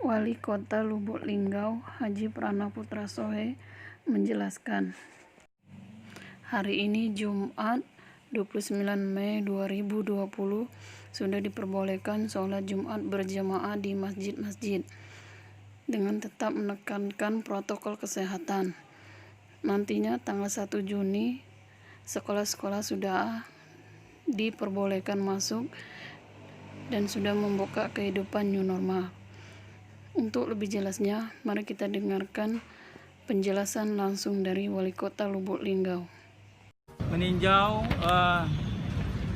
Wali Kota Lubuk Linggau, Haji Prana Putra Sohe, menjelaskan, hari ini Jumat 29 Mei 2020 sudah diperbolehkan sholat Jumat berjamaah di masjid-masjid dengan tetap menekankan protokol kesehatan. Nantinya tanggal 1 Juni sekolah-sekolah sudah diperbolehkan masuk dan sudah membuka kehidupan new normal. Untuk lebih jelasnya, mari kita dengarkan penjelasan langsung dari Wali Kota Lubuk Linggau. Meninjau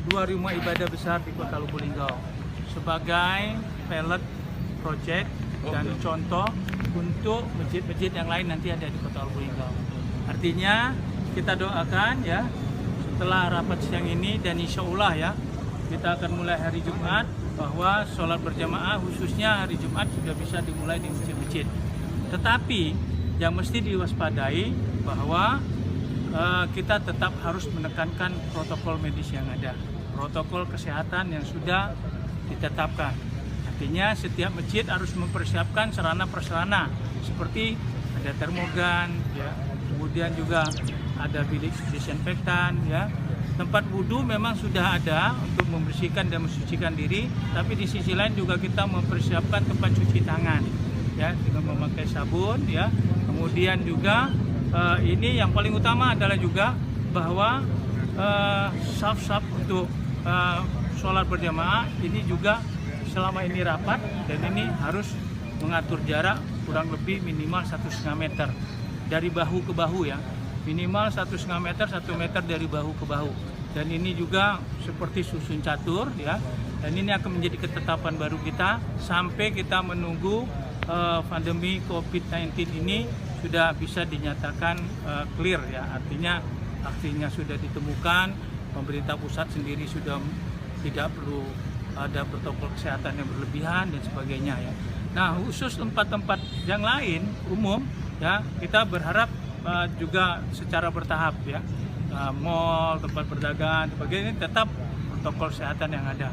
dua rumah ibadah besar di Kota Lubuk Linggau sebagai pilot project dan contoh untuk masjid-masjid yang lain nanti ada di Kota Lubuk Linggau. Artinya kita doakan ya, setelah rapat siang ini dan insya Allah ya, kita akan mulai hari Jumat bahwa sholat berjamaah khususnya hari Jumat sudah bisa dimulai di masjid-masjid. Tetapi yang mesti diwaspadai bahwa kita tetap harus menekankan protokol medis yang ada, protokol kesehatan yang sudah ditetapkan. Artinya setiap masjid harus mempersiapkan sarana prasarana seperti ada termogan, ya, kemudian juga ada bilik disinfektan, ya. Tempat wudhu memang sudah ada untuk membersihkan dan mensucikan diri, tapi di sisi lain juga kita mempersiapkan tempat cuci tangan, ya, dengan memakai sabun, ya. Kemudian juga ini yang paling utama adalah juga bahwa saf-saf untuk sholat berjamaah ini juga selama ini rapat dan ini harus mengatur jarak kurang lebih minimal 1,5 meter dari bahu ke bahu, ya. Minimal 1,5 meter, 1 meter dari bahu ke bahu. Dan ini juga seperti susun catur, ya. Dan ini akan menjadi ketetapan baru kita sampai kita menunggu pandemi COVID-19 ini sudah bisa dinyatakan clear, ya. Artinya vaksinnya sudah ditemukan, pemerintah pusat sendiri sudah tidak perlu ada protokol kesehatan yang berlebihan dan sebagainya, ya. Nah, khusus tempat-tempat yang lain umum, ya, kita berharap juga secara bertahap, ya, mal, tempat berdagang, sebagainya tetap protokol kesehatan yang ada.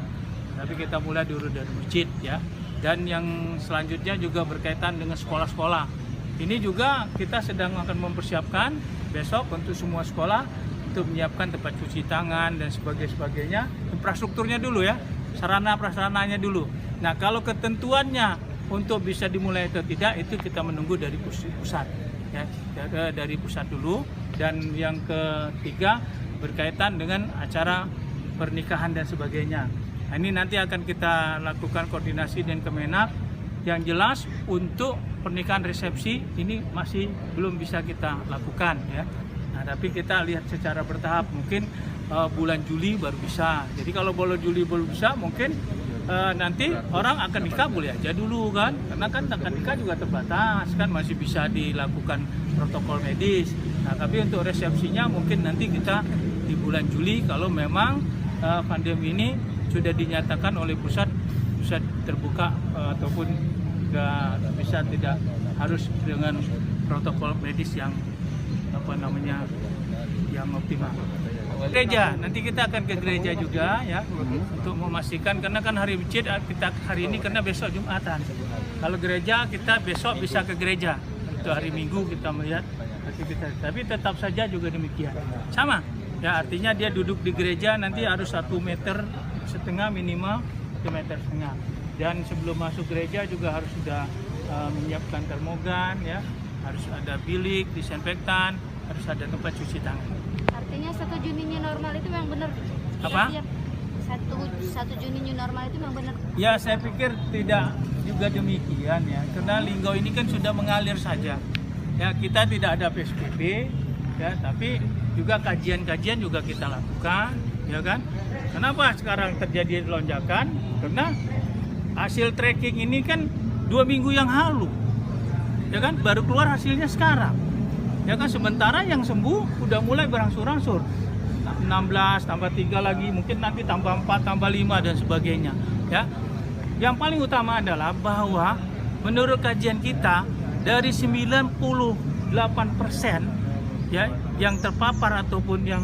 Tapi kita mulai dulu dari masjid, ya, dan yang selanjutnya juga berkaitan dengan sekolah-sekolah. Ini juga kita sedang akan mempersiapkan besok untuk semua sekolah untuk menyiapkan tempat cuci tangan dan sebagainya, infrastrukturnya dulu, ya, sarana prasarananya dulu. Nah, kalau ketentuannya untuk bisa dimulai atau tidak itu kita menunggu dari pusat. Ya, dari pusat dulu. Dan yang ketiga berkaitan dengan acara pernikahan dan sebagainya. Nah, ini nanti akan kita lakukan koordinasi dengan Kemenak. Yang jelas untuk pernikahan resepsi ini masih belum bisa kita lakukan, ya. Nah, tapi kita lihat secara bertahap, mungkin bulan Juli baru bisa. Jadi kalau bulan Juli belum bisa, mungkin nanti orang akan nikah boleh aja dulu, kan, karena kan akan nikah juga terbatas, kan masih bisa dilakukan protokol medis. Nah, tapi untuk resepsinya mungkin nanti kita di bulan Juli kalau memang pandemi ini sudah dinyatakan oleh pusat terbuka ataupun bisa tidak harus dengan protokol medis yang yang optimal. Gereja, nanti kita akan ke gereja juga, ya, untuk memastikan, karena kan hari masjid kita hari ini karena besok Jumatan. Kalau gereja kita besok bisa ke gereja. Untuk hari Minggu kita melihat aktivitas. Tapi tetap saja juga demikian. Sama, ya, artinya dia duduk di gereja nanti harus 1,5 meter minimal 1,5 meter. Dan sebelum masuk gereja juga harus sudah menyiapkan termogan, ya, harus ada bilik disinfektan, harus ada tempat cuci tangan. Artinya 1 Juni new normal itu memang benar? Apa? 1 Juni new normal itu memang benar? Ya, saya pikir tidak juga demikian, ya, karena Linggau ini kan sudah mengalir saja. Ya, kita tidak ada PSBB, ya, tapi juga kajian-kajian juga kita lakukan, ya kan. Kenapa sekarang terjadi lonjakan? Karena hasil tracking ini kan 2 minggu yang lalu, ya kan, baru keluar hasilnya sekarang. Ya kan, sementara yang sembuh udah mulai berangsur-angsur, 16 tambah 3 lagi, mungkin nanti tambah 4 tambah 5 dan sebagainya, ya. Yang paling utama adalah bahwa menurut kajian kita dari 98%, ya, yang terpapar ataupun yang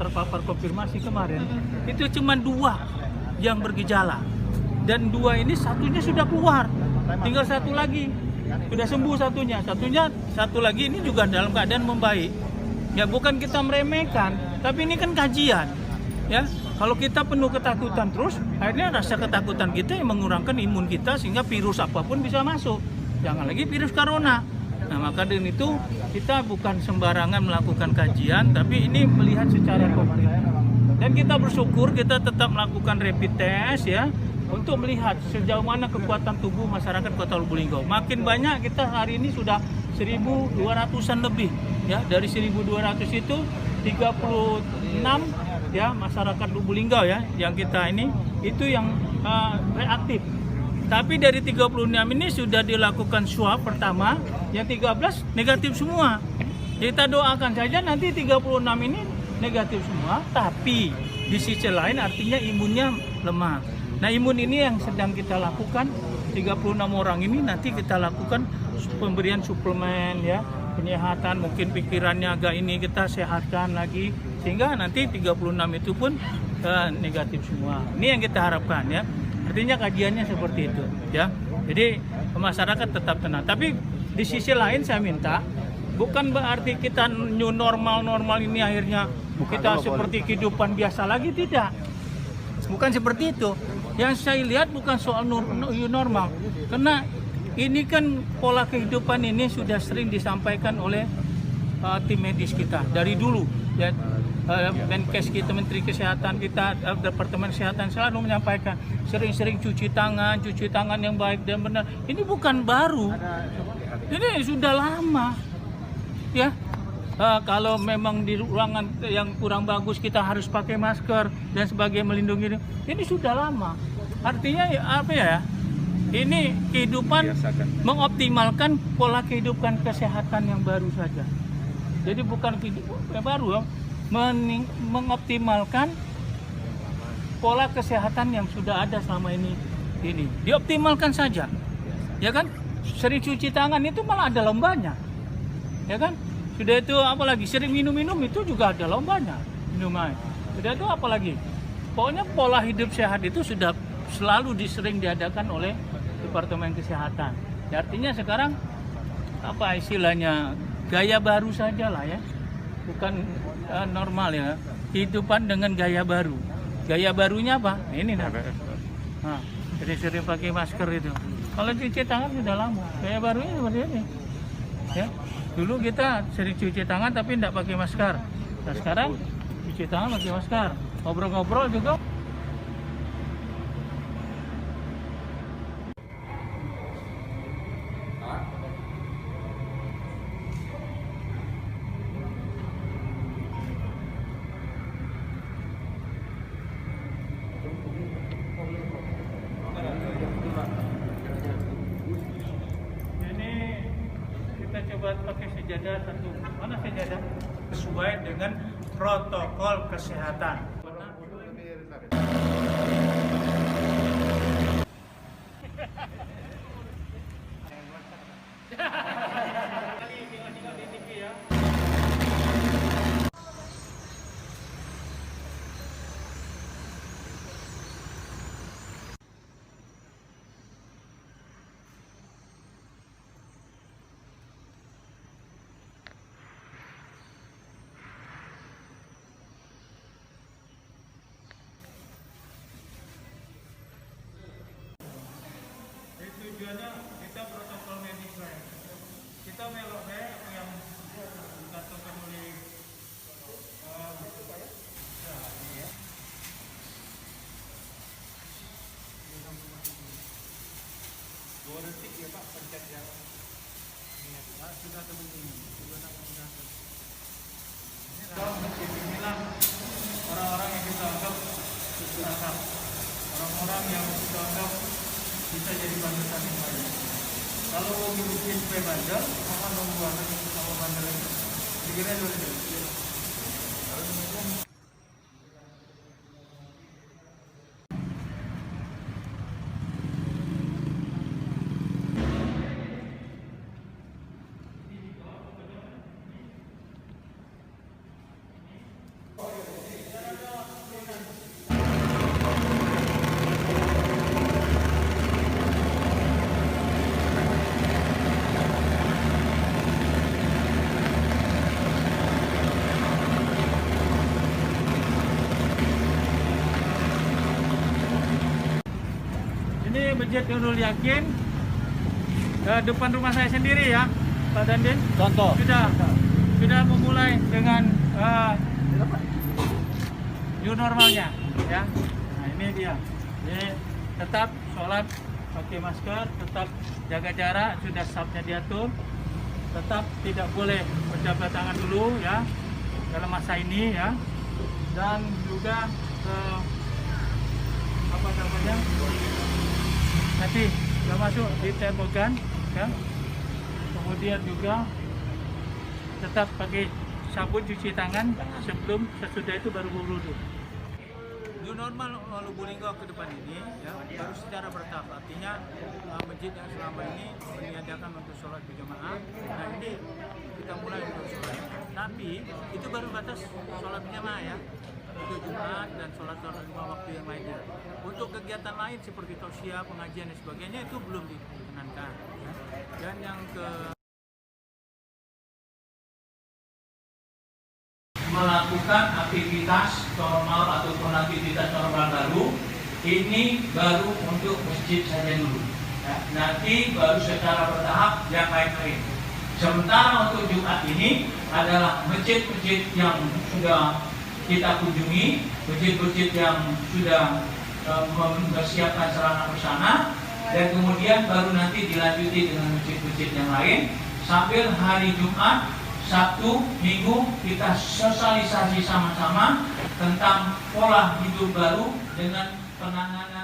terpapar konfirmasi kemarin itu cuma 2 yang bergejala, dan 2 ini satunya sudah keluar. tinggal satu lagi. Sudah sembuh satu lagi ini juga dalam keadaan membaik. Ya bukan kita meremehkan, tapi ini kan kajian. Ya, kalau kita penuh ketakutan terus, akhirnya rasa ketakutan kita yang mengurangkan imun kita sehingga virus apapun bisa masuk. Jangan lagi virus corona. Nah, maka dari itu kita bukan sembarangan melakukan kajian, tapi ini melihat secara konkret. Dan kita bersyukur kita tetap melakukan rapid test ya untuk melihat sejauh mana kekuatan tubuh masyarakat Kota Lubuk Linggau. Makin banyak kita hari ini sudah 1.200-an lebih ya. Dari 1.200 itu 36 ya masyarakat Lubuk Linggau ya yang kita ini itu yang reaktif. Tapi dari 36 ini sudah dilakukan swab pertama, yang 13 negatif semua. Kita doakan saja nanti 36 ini negatif semua, tapi di sisi lain artinya imunnya lemah. Nah, imun ini yang sedang kita lakukan, 36 orang ini nanti kita lakukan pemberian suplemen ya, penyehatan, mungkin pikirannya agak ini kita sehatkan lagi sehingga nanti 36 itu pun negatif semua. Ini yang kita harapkan ya. Artinya kajiannya seperti itu ya. Jadi masyarakat tetap tenang. Tapi di sisi lain saya minta bukan berarti kita new normal ini akhirnya kita seperti kehidupan biasa lagi, tidak. Bukan seperti itu. Yang saya lihat bukan soal new normal. Karena ini kan pola kehidupan ini sudah sering disampaikan oleh tim medis kita dari dulu ya. Menkes kita, Menteri Kesehatan kita, Departemen Kesehatan selalu menyampaikan sering-sering cuci tangan yang baik dan benar. Ini bukan baru, ini sudah lama ya. Kalau memang di ruangan yang kurang bagus kita harus pakai masker dan sebagai melindungi ini sudah lama. Artinya apa ya? Ini kehidupan mengoptimalkan pola kehidupan kesehatan yang baru saja. Jadi bukan kehidupan yang baru, mengoptimalkan pola kesehatan yang sudah ada selama ini dioptimalkan saja, ya kan? Sering cuci tangan itu malah ada lombanya, ya kan? Sudah itu apalagi sering minum itu juga ada lombanya, minum air. Sudah itu apalagi, pokoknya pola hidup sehat itu sudah selalu sering diadakan oleh Departemen Kesehatan. Ya, artinya sekarang apa istilahnya gaya baru saja lah ya. Bukan normal ya, kehidupan dengan gaya baru. Gaya barunya apa? Ini nah. Jadi sering pakai masker itu. Kalau cuci tangan sudah lama. Gaya barunya seperti ini. Ya, dulu kita sering cuci tangan tapi tidak pakai masker. Nah, sekarang cuci tangan pakai masker. Ngobrol-ngobrol juga. Coba pakai sejadah satu. Mana sejadah? Sesuai dengan protokol kesehatan. Tujuannya kita protokol medis baik. Kita melok baik apa yang dikatakan oleh ini ya. Dua detik ya Pak, pencet ya. Sudah terbukti. Inilah orang-orang yang kita anggap susah. Orang-orang yang kita anggap bisa jadi panutan yang baik. Kalau mau bikin supaya bandel, maka membuat sama bandel itu. Pikirnya dulu. Masjid Nurul Yakin depan rumah saya sendiri ya, Pak Dandin. Contoh. Sudah memulai dengan new normalnya ya. Nah ini dia. Jadi tetap sholat pakai masker, tetap jaga jarak, sudah sabnya diatur, tetap tidak boleh berjabat tangan dulu ya dalam masa ini ya, dan juga apa namanya, nanti sudah masuk di termogan ya. Kemudian juga tetap pakai sabun cuci tangan sebelum, sesudah itu baru berwudu. New normal Lubulingga ke depan ini ya baru secara bertahap, artinya masjid yang selama ini meniadakan untuk sholat berjamaah, nah ini kita mulai untuk sholat, tapi itu baru batas sholat berjamaah ya, untuk Jumat dan sholat lima waktu yang lainnya. Untuk kegiatan lain seperti tausiah, pengajian dan sebagainya itu belum diperkenankan ya. Dan yang melakukan aktivitas normal ataupun aktivitas normal baru ini baru untuk masjid saja dulu ya. Nanti baru secara bertahap yang lain-lain. Sementara untuk Jumat ini adalah masjid-masjid yang sudah kita kunjungi, masjid-masjid yang sudah mempersiapkan sarana prasarana, dan kemudian baru nanti dilanjuti dengan masjid-masjid yang lain sambil hari Jumat, Sabtu, Minggu kita sosialisasi sama-sama tentang pola hidup baru dengan penanganan